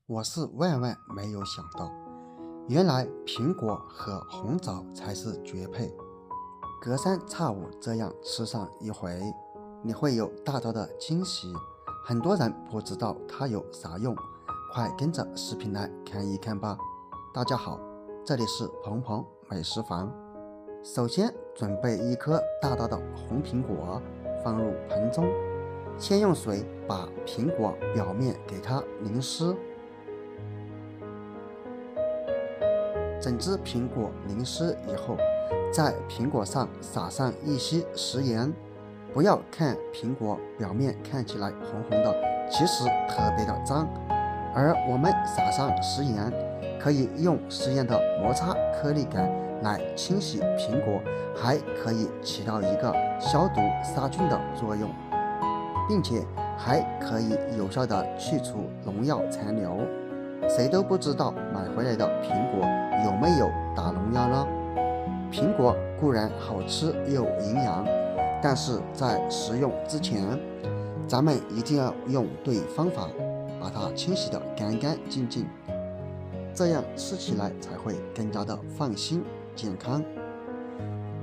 我是万万没有想到，原来苹果和红枣才是绝配。隔三差五这样吃上一回，你会有大大的惊喜。很多人不知道它有啥用，快跟着视频来看一看吧。大家好，这里是鹏鹏美食房。首先准备一颗大大的红苹果，放入盆中，先用水把苹果表面给它淋湿。整只苹果淋湿以后，在苹果上撒上一些食盐。不要看苹果表面看起来红红的，其实特别的脏。而我们撒上食盐，可以用食盐的摩擦颗粒感来清洗苹果，还可以起到一个消毒杀菌的作用，并且还可以有效的去除农药残留。谁都不知道买回来的苹果有没有打农药呢？苹果固然好吃又营养，但是在食用之前，咱们一定要用对方法，把它清洗得干干净净，这样吃起来才会更加的放心健康。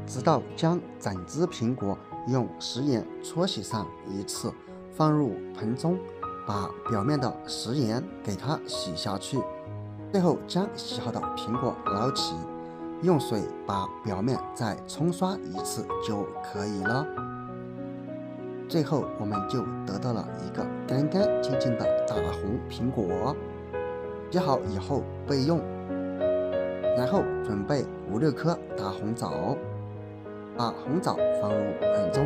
直到将整只苹果用食盐搓洗上一次，放入盆中，把表面的食盐给它洗下去。最后将洗好的苹果捞起，用水把表面再冲刷一次就可以了。最后我们就得到了一个干干净净的大红苹果，洗好以后备用。然后准备5-6颗大红枣，把红枣放入碗中。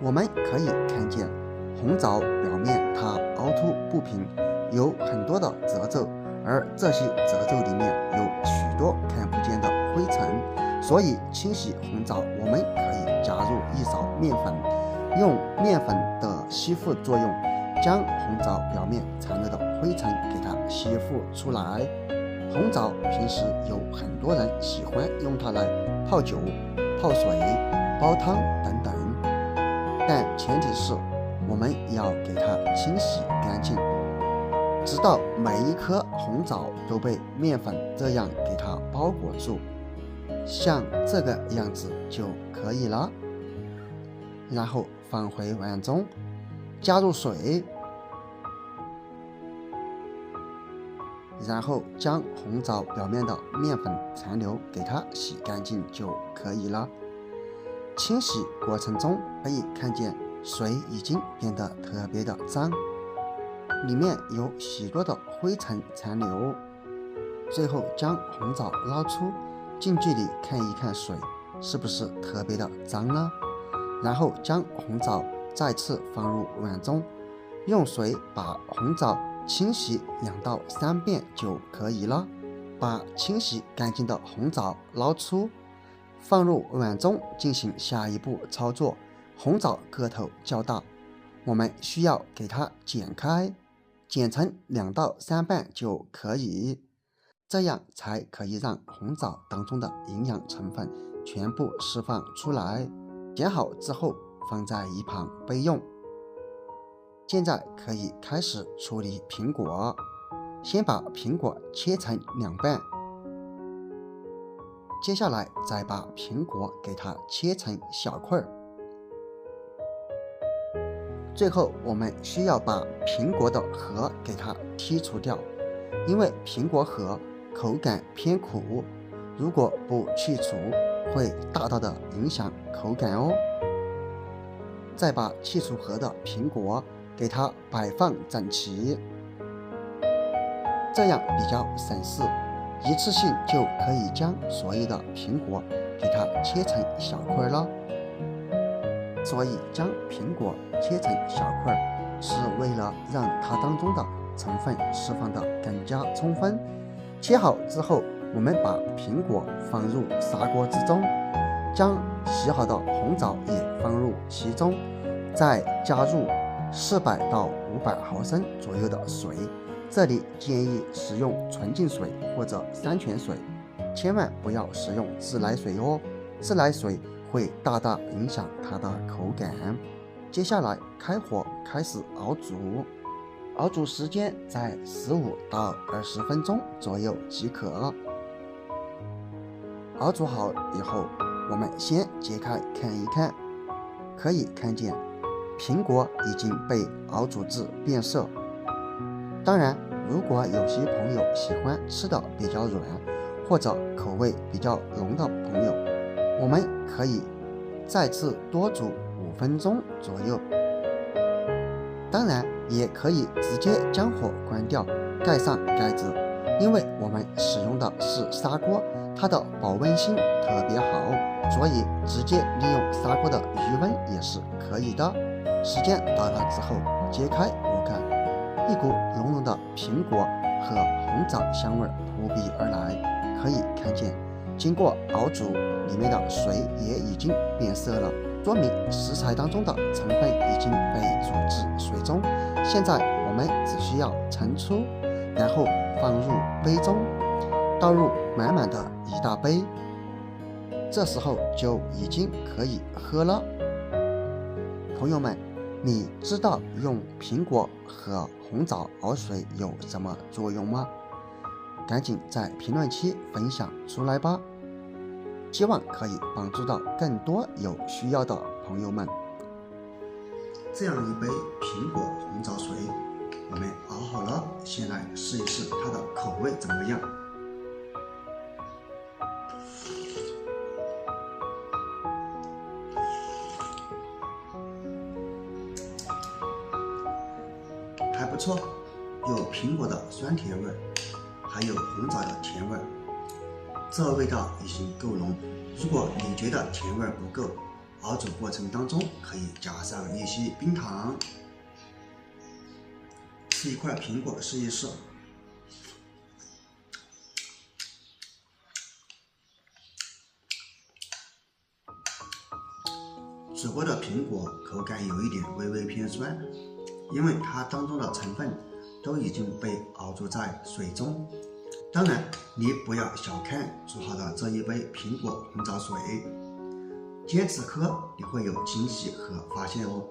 我们可以看见红枣表面它凹凸不平，有很多的褶皱，而这些褶皱里面有许多看不见的灰尘，所以清洗红枣我们可以加入一勺面粉，用面粉的吸附作用，将红枣表面残留的灰尘给它吸附出来。红枣平时有很多人喜欢用它来泡酒、泡水、煲汤等等，但前提是我们要给它清洗干净，直到每一颗红枣都被面粉这样给它包裹住，像这个样子就可以了。然后放回碗中，加入水，然后将红枣表面的面粉残留给它洗干净就可以了。清洗过程中可以看见水已经变得特别的脏，里面有许多的灰尘残留。最后将红枣捞出，近距离看一看水是不是特别的脏呢？然后将红枣再次放入碗中，用水把红枣清洗2到3遍就可以了。把清洗干净的红枣捞出，放入碗中进行下一步操作。红枣个头较大，我们需要给它剪开，剪成2到3瓣就可以，这样才可以让红枣当中的营养成分全部释放出来。剪好之后放在一旁备用。现在可以开始处理苹果，先把苹果切成2半，接下来再把苹果给它切成小块。最后我们需要把苹果的核给它剔除掉，因为苹果核口感偏苦，如果不去除会大大的影响口感哦。再把去除核的苹果给它摆放整齐，这样比较省事，一次性就可以将所有的苹果给它切成小块了。所以将苹果切成小块是为了让它当中的成分释放得更加充分。切好之后，我们把苹果放入砂锅之中，将洗好的红枣也放入其中，再加入400到500毫升左右的水，这里建议使用纯净水或者山泉水，千万不要使用自来水哦，自来水会大大影响它的口感。接下来开火开始熬煮，熬煮时间在15到20分钟左右即可。熬煮好以后，我们先揭开看一看，可以看见苹果已经被熬煮至变色。当然，如果有些朋友喜欢吃的比较软，或者口味比较浓的朋友，我们可以再次多煮5分钟左右。当然，也可以直接将火关掉，盖上盖子，因为我们使用的是砂锅，它的保温性特别好，所以直接利用砂锅的余温也是可以的。时间到了之后，揭开锅盖，一股浓浓的苹果和红枣香味扑鼻而来。可以看见，经过熬煮，里面的水也已经变色了，说明食材当中的成分已经被煮至水中。现在我们只需要盛出，然后放入杯中，倒入满满的一大杯，这时候就已经可以喝了。朋友们，你知道用苹果和红枣熬水有什么作用吗？赶紧在评论区分享出来吧，希望可以帮助到更多有需要的朋友们。这样一杯苹果红枣水我们熬好了，先来试一试它的口味怎么样。还不错，有苹果的酸甜味，还有红枣的甜味，这味道已经够浓。如果你觉得甜味不够，熬煮过程当中可以加上一些冰糖。吃一块苹果试一试。煮过的苹果口感有一点微微偏酸，因为它当中的成分都已经被熬煮在水中。当然，你不要小看煮好的这一杯苹果红枣水，坚持喝你会有惊喜和发现哦。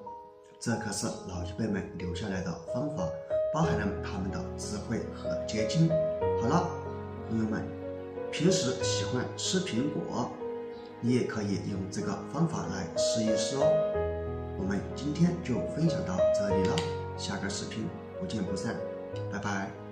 这可是老一辈们留下来的方法，包含了他们的智慧和结晶。好了，朋友们，平时喜欢吃苹果，你也可以用这个方法来试一试哦。我们今天就分享到这里了，下个视频不见不散，拜拜。